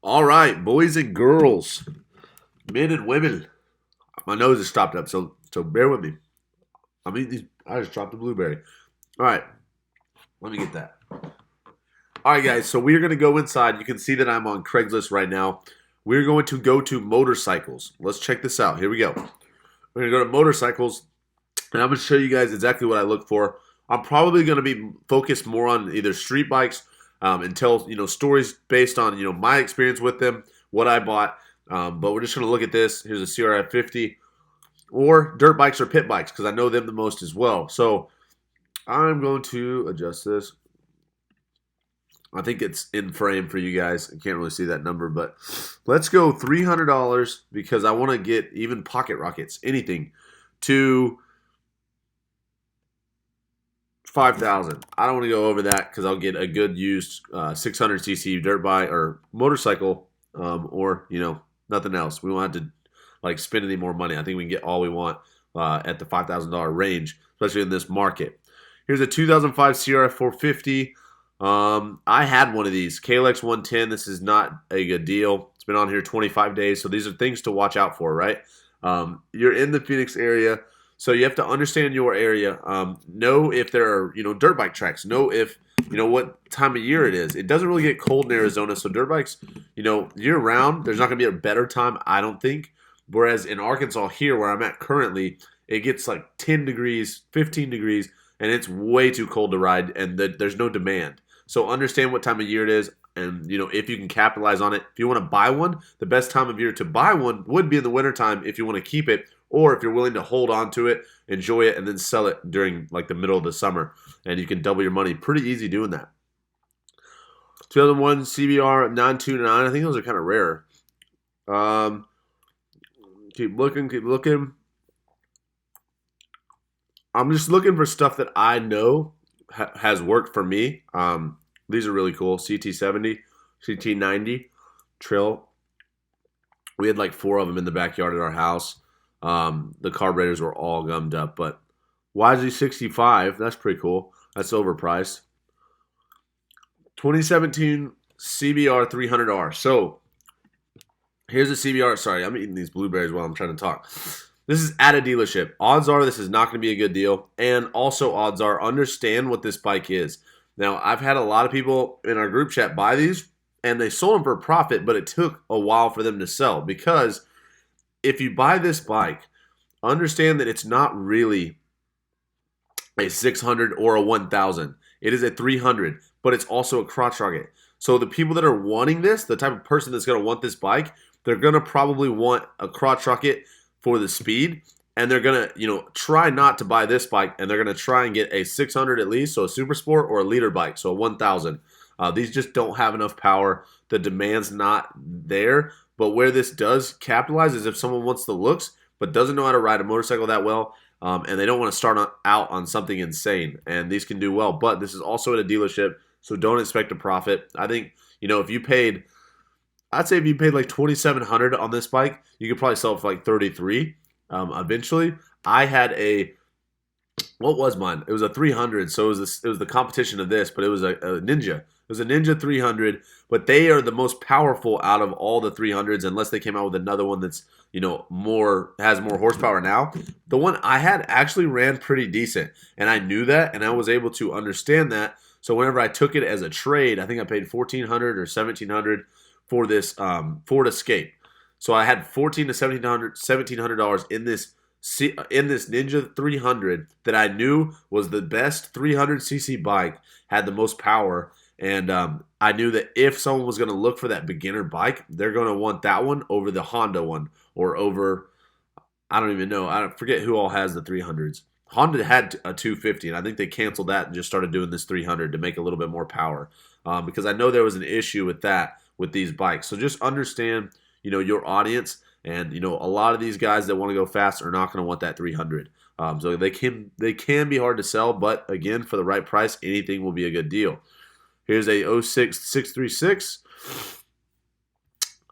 All right, boys and girls, men and women. My nose is stopped up, so bear with me. I'm eating these. I just dropped a blueberry. All right, let me get that. All right, guys. So we are going to go inside. You can see that I'm on Craigslist right now. We're going to go to motorcycles. Let's check this out. Here we go. We're going to go to motorcycles, and I'm going to show you guys exactly what I look for. I'm probably going to be focused more on either street bikes and tell stories based on my experience with them, what I bought. But we're just going to look at this. Here's a CRF 50 or dirt bikes or pit bikes because I know them the most as well. So I'm going to adjust this. I think it's in frame for you guys. I can't really see that number, but let's go $300 because I want to get even pocket rockets, anything, to 5,000. I don't want to go over that because I'll get a good used 600cc dirt bike or motorcycle, or nothing else. We won't have to spend any more money. I think we can get all we want at the $5,000 range, especially in this market. Here's a 2005 CRF 450. I had one of these KLX 110. This is not a good deal. It's been on here 25 days, so these are things to watch out for, right? You're in the Phoenix area. So you have to understand your area. Know if there are, dirt bike tracks. Know if, what time of year it is. It doesn't really get cold in Arizona, so dirt bikes, year round, there's not going to be a better time, I don't think. Whereas in Arkansas here, where I'm at currently, it gets like 10 degrees, 15 degrees, and it's way too cold to ride, and there's no demand. So understand what time of year it is, and if you can capitalize on it. If you want to buy one, the best time of year to buy one would be in the wintertime if you want to keep it, or if you're willing to hold on to it, enjoy it, and then sell it during the middle of the summer. And you can double your money. Pretty easy doing that. 2001 CBR 929. I think those are kind of rare. Keep looking, keep looking. I'm just looking for stuff that I know has worked for me. These are really cool. CT70, CT90, Trill. We had like 4 of them in the backyard at our house. The carburetors were all gummed up, but YZ65, that's pretty cool. That's overpriced. 2017 CBR 300R. So here's a CBR. Sorry, I'm eating these blueberries while I'm trying to talk. This is at a dealership. Odds are this is not going to be a good deal. And also odds are understand what this bike is. Now, I've had a lot of people in our group chat buy these, and they sold them for a profit, but it took a while for them to sell because if you buy this bike, understand that it's not really a 600 or a 1000. It is a 300, but it's also a crotch rocket. So the people that are wanting this, the type of person that's going to want this bike, they're going to probably want a crotch rocket for the speed, and they're going to, try not to buy this bike, and they're going to try and get a 600 at least, so a super sport or a leader bike, so a 1000. These just don't have enough power. The demand's not there. But where this does capitalize is if someone wants the looks but doesn't know how to ride a motorcycle that well, and they don't want to start out on something insane. And these can do well. But this is also at a dealership, so don't expect a profit. I think, if you paid, I'd say if you paid like $2,700 on this bike, you could probably sell it for like $33 eventually. I had what was mine? It was a 300, so it was the competition of this, but it was a Ninja. It was a Ninja 300, but they are the most powerful out of all the 300s, unless they came out with another one that's has more horsepower now. The one I had actually ran pretty decent, and I knew that, and I was able to understand that. So whenever I took it as a trade, I think I paid $1,400 or $1,700 for this Ford Escape. So I had $1,400 to $1,700 in this Ninja 300 that I knew was the best 300cc bike, had the most power, and I knew that if someone was going to look for that beginner bike, they're going to want that one over the Honda one or over, I don't even know. I forget who all has the 300s. Honda had a 250, and I think they canceled that and just started doing this 300 to make a little bit more power because I know there was an issue with that with these bikes. So just understand, your audience. And a lot of these guys that want to go fast are not going to want that 300. So they can be hard to sell, but again, for the right price, anything will be a good deal. Here's a 06 636.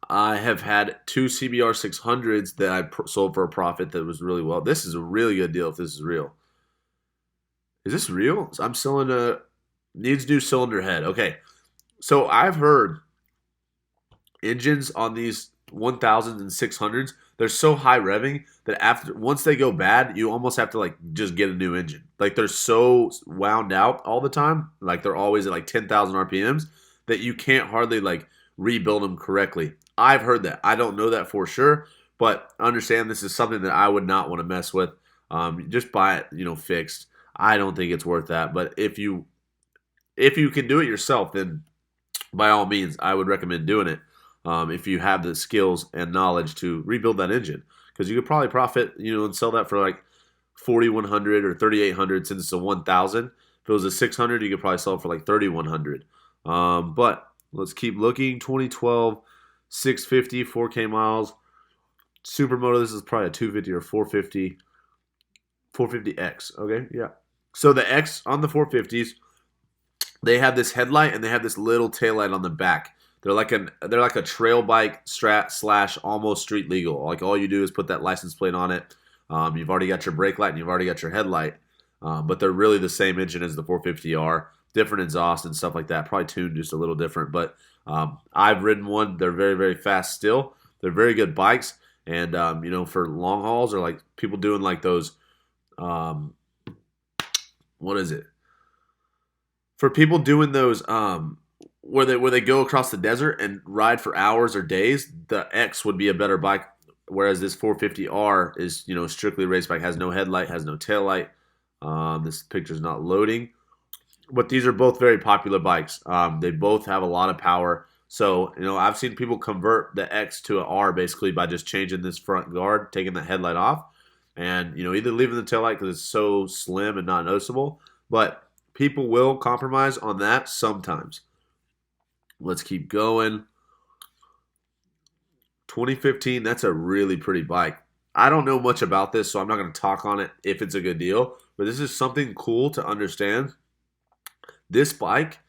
I have had 2 CBR 600s that I sold for a profit that was really well. This is a really good deal if this is real. Is this real? I'm selling a needs new cylinder head. Okay, so I've heard engines on these 1000s and 600s, they're so high revving that once they go bad, you almost have to like just get a new engine. Like they're so wound out all the time, like they're always at like 10,000 RPMs that you can't hardly like rebuild them correctly. I've heard that. I don't know that for sure, but understand this is something that I would not want to mess with. Just buy it, fixed. I don't think it's worth that. But if you can do it yourself, then by all means, I would recommend doing it. If you have the skills and knowledge to rebuild that engine, because you could probably profit, and sell that for like 4,100 or 3,800 since it's a 1,000. If it was a 600, you could probably sell it for like 3,100. But let's keep looking. 2012, 650, 4K miles. Supermoto, this is probably a 250 or 450. 450X. Okay, yeah. So the X on the 450s, they have this headlight and they have this little taillight on the back. They're like a trail bike strat / almost street legal. Like all you do is put that license plate on it. You've already got your brake light and you've already got your headlight. But they're really the same engine as the 450R. Different exhaust and stuff like that. Probably tuned just a little different. But I've ridden one. They're very, very fast still. They're very good bikes. And, for long hauls or like people doing like those, what is it? For people doing those, where they go across the desert and ride for hours or days, the X would be a better bike. Whereas this 450R is, strictly a race bike, has no headlight, has no taillight. This picture's not loading. But these are both very popular bikes. They both have a lot of power. So, I've seen people convert the X to an R basically by just changing this front guard, taking the headlight off, and, either leaving the taillight because it's so slim and not noticeable. But people will compromise on that sometimes. Let's keep going. 2015, that's a really pretty bike. I don't know much about this, so I'm not going to talk on it if it's a good deal. But this is something cool to understand. This bike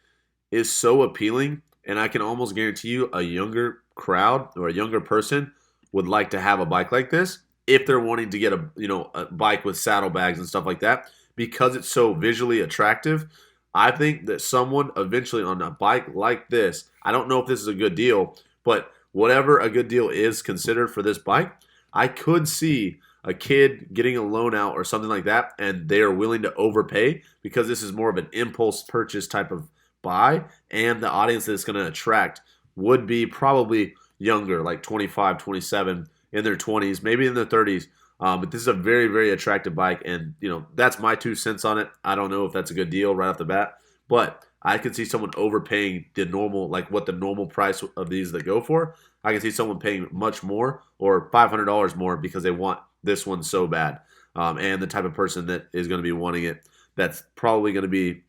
is so appealing, and I can almost guarantee you a younger crowd or a younger person would like to have a bike like this if they're wanting to get a bike with saddlebags and stuff like that, because it's so visually attractive. I think that someone eventually on a bike like this, I don't know if this is a good deal, but whatever a good deal is considered for this bike, I could see a kid getting a loan out or something like that, and they are willing to overpay because this is more of an impulse purchase type of buy, and the audience that it's going to attract would be probably younger, like 25, 27, in their 20s, maybe in their 30s. But this is a very, very attractive bike, and that's my 2 cents on it. I don't know if that's a good deal right off the bat, but I can see someone overpaying the normal, like what the normal price of these that go for. I can see someone paying much more or $500 more because they want this one so bad, and the type of person that is going to be wanting it. That's probably going to be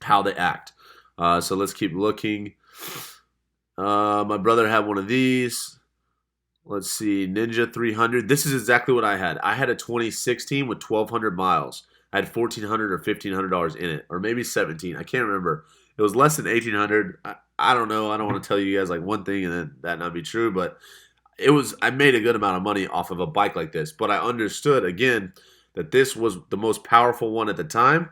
how they act. So let's keep looking. My brother had one of these. Let's see, Ninja 300. This is exactly what I had. I had a 2016 with 1,200 miles. I had $1,400 or $1,500 in it, or maybe 17. I can't remember. It was less than 1,800. I don't know. I don't want to tell you guys like one thing and then that not be true, but I made a good amount of money off of a bike like this. But I understood again that this was the most powerful one at the time.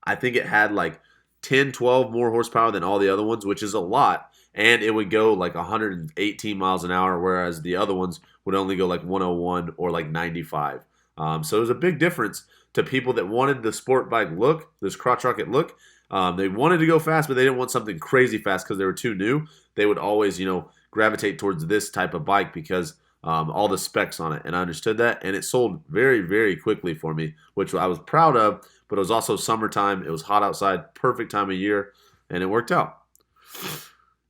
I think it had like 10, 12 more horsepower than all the other ones, which is a lot. And it would go like 118 miles an hour, whereas the other ones would only go like 101 or like 95. So it was a big difference to people that wanted the sport bike look, this crotch rocket look. They wanted to go fast, but they didn't want something crazy fast because they were too new. They would always, gravitate towards this type of bike because all the specs on it. And I understood that. And it sold very, very quickly for me, which I was proud of. But it was also summertime. It was hot outside, perfect time of year, and it worked out.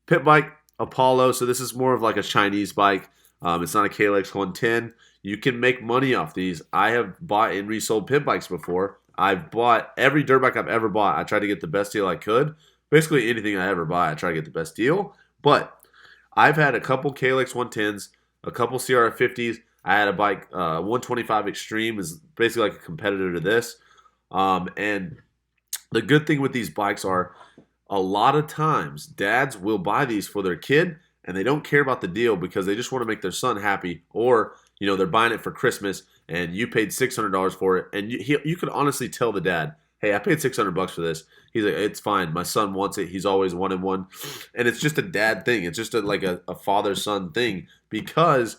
Pit bike, Apollo. So this is more of like a Chinese bike. It's not a KLX 110. You can make money off these. I have bought and resold pit bikes before. I've bought every dirt bike I've ever bought. I tried to get the best deal I could. Basically anything I ever buy, I try to get the best deal. But I've had a couple KLX 110s, a couple CRF 50s. I had a bike, 125 Extreme is basically like a competitor to this. And the good thing with these bikes are a lot of times dads will buy these for their kid and they don't care about the deal because they just want to make their son happy, or they're buying it for Christmas and you paid $600 for it, and you could honestly tell the dad, hey, I paid $600 for this. He's like, it's fine. My son wants it. He's always wanted one, and it's just a dad thing. It's just like a father son thing because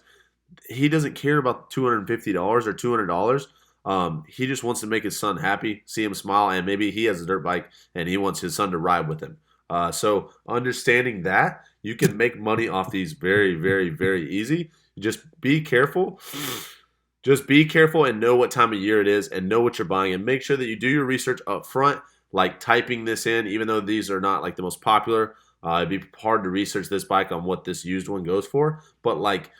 he doesn't care about $250 or $200. He just wants to make his son happy, see him smile, and maybe he has a dirt bike and he wants his son to ride with him. So understanding that you can make money off these very, very, very easy. Just be careful. Just be careful and know what time of year it is and know what you're buying and make sure that you do your research up front, like typing this in, even though these are not like the most popular. It'd be hard to research this bike on what this used one goes for, but like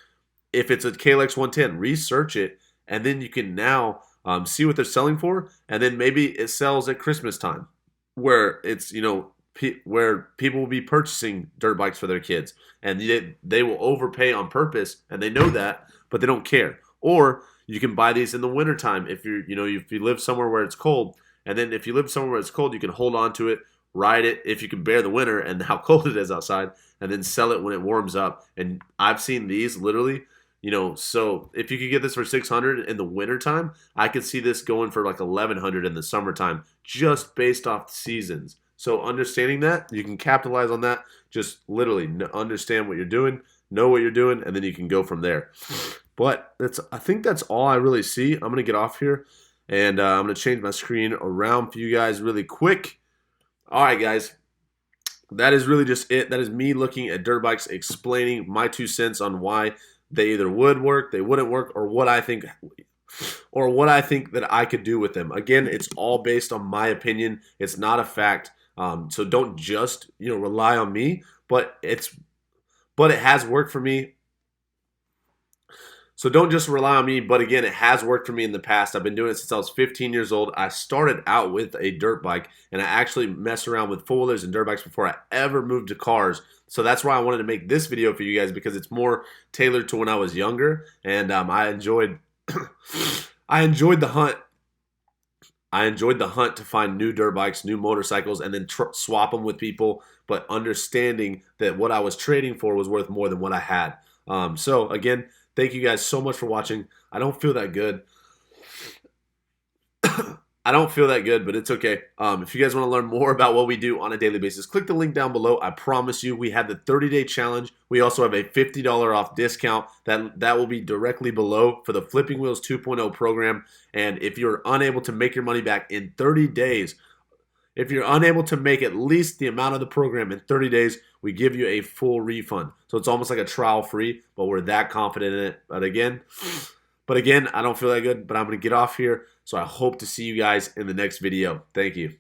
if it's a KLX 110, research it, and then you can now see what they're selling for, and then maybe it sells at Christmas time, where it's where people will be purchasing dirt bikes for their kids, and they will overpay on purpose, and they know that, but they don't care. Or you can buy these in the wintertime if if you live somewhere where it's cold, and then if you live somewhere where it's cold, you can hold on to it, ride it if you can bear the winter and how cold it is outside, and then sell it when it warms up. And I've seen these literally. So if you could get this for $600 in the wintertime, I could see this going for like $1,100 in the summertime, just based off the seasons. So understanding that, you can capitalize on that. Just literally understand what you're doing, know what you're doing, and then you can go from there. But I think that's all I really see. I'm going to get off here, and I'm going to change my screen around for you guys really quick. All right, guys. That is really just it. That is me looking at dirt bikes, explaining my 2 cents on why they either would work, they wouldn't work, or what I think that I could do with them. Again, it's all based on my opinion. It's not a fact. So don't just rely on me. But it has worked for me. So don't just rely on me, but again, it has worked for me in the past. I've been doing it since I was 15 years old. I started out with a dirt bike, and I actually messed around with four-wheelers and dirt bikes before I ever moved to cars. So that's why I wanted to make this video for you guys, because it's more tailored to when I was younger, and I enjoyed I enjoyed the hunt. I enjoyed the hunt to find new dirt bikes, new motorcycles, and then swap them with people, but understanding that what I was trading for was worth more than what I had. So again, thank you guys so much for watching. I don't feel that good. I don't feel that good, but it's okay. If you guys want to learn more about what we do on a daily basis, click the link down below. I promise you, we have the 30-day challenge. We also have a $50 off discount that will be directly below for the Flipping Wheels 2.0 program. And if you're unable to make your money back in 30 days, if you're unable to make at least the amount of the program in 30 days, we give you a full refund. So it's almost like a trial free, but we're that confident in it. But again, I don't feel that good, but I'm going to get off here. So I hope to see you guys in the next video. Thank you.